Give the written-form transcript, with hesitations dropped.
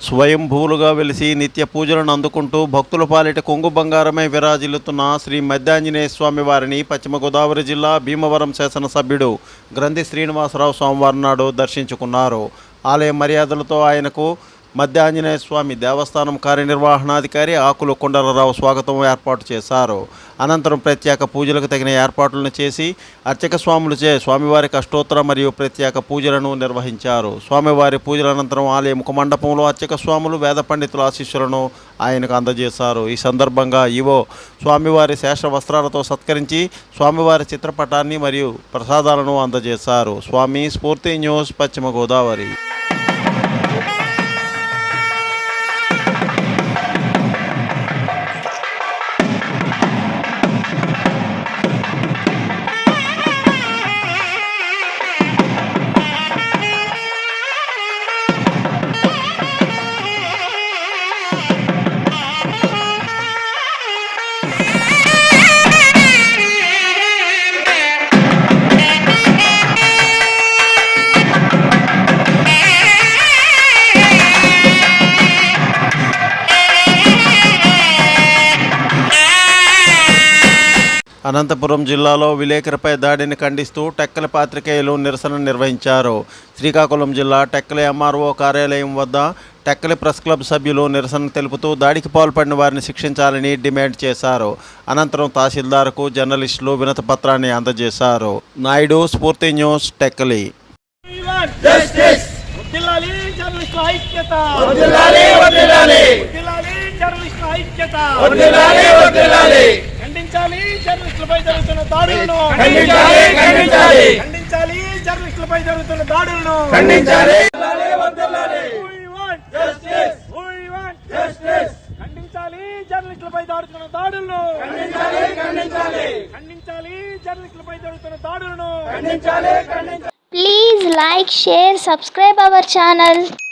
స్వయంభూలుగా వెలిసి నిత్య పూజలను అందుకుంటూ భక్తుల పాలిట కొంగు బంగారమై విరాజిల్లుతున్న శ్రీ మద్దాంజనేయ స్వామి వారిని పశ్చిమ గోదావరి జిల్లా భీమవరం శాసనసభ్యుడు గ్రంథి శ్రీనివాసరావు సోమవారం నాడు దర్శించుకున్నారు. ఆలయ మర్యాదలతో ఆయనకు మద్దాంజనేయ స్వామి దేవస్థానం కార్యనిర్వహణాధికారి ఆకుల కొండలరావు స్వాగతం ఏర్పాటు చేశారు. అనంతరం ప్రత్యేక పూజలకు తగిన ఏర్పాట్లను చేసి అర్చక స్వాములచే స్వామివారికి అష్టోత్తర మరియు ప్రత్యేక పూజలను నిర్వహించారు. స్వామివారి పూజల అనంతరం ఆలయ ముఖమండపంలో అర్చక స్వాములు వేద పండితుల ఆశీస్సులను ఆయనకు అందజేశారు. ఈ సందర్భంగా ఈవో స్వామివారి శేష వస్త్రాలతో సత్కరించి స్వామివారి చిత్రపటాన్ని మరియు ప్రసాదాలను అందజేశారు. స్వామి స్ఫూర్తి న్యూస్, పశ్చిమ గోదావరి. అనంతపురం జిల్లాలో విలేకరుపై దాడిని ఖండిస్తూ టెక్కలి పాత్రికేయులు నిరసన నిర్వహించారు. శ్రీకాకుళం జిల్లా టెక్కలి ఎంఆర్ఓ కార్యాలయం వద్ద టెక్కలి ప్రెస్ క్లబ్ సభ్యులు నిరసన తెలుపుతూ దాడికి పాల్పడిన వారిని శిక్షించాలని డిమాండ్ చేశారు. అనంతరం తహసీల్దార్కు జర్నలిస్టులు వినతి పత్రాన్ని అందజేశారు. నాయుడు, స్ఫూర్తి న్యూస్, టెక్కలి. ఖండించాలి జర్నలిస్టులపై జరుగుతున్న దాడులను, ఖండించాలి జర్నలిస్టులపై జరుగుతున్న దాడులను, ఖండించాలి జర్నలిస్టులపై జరుగుతున్న దాడులను, ఖండించాలి జర్నలిస్టులపై జరుగుతున్న దాడులను. Please like, share, subscribe our channel.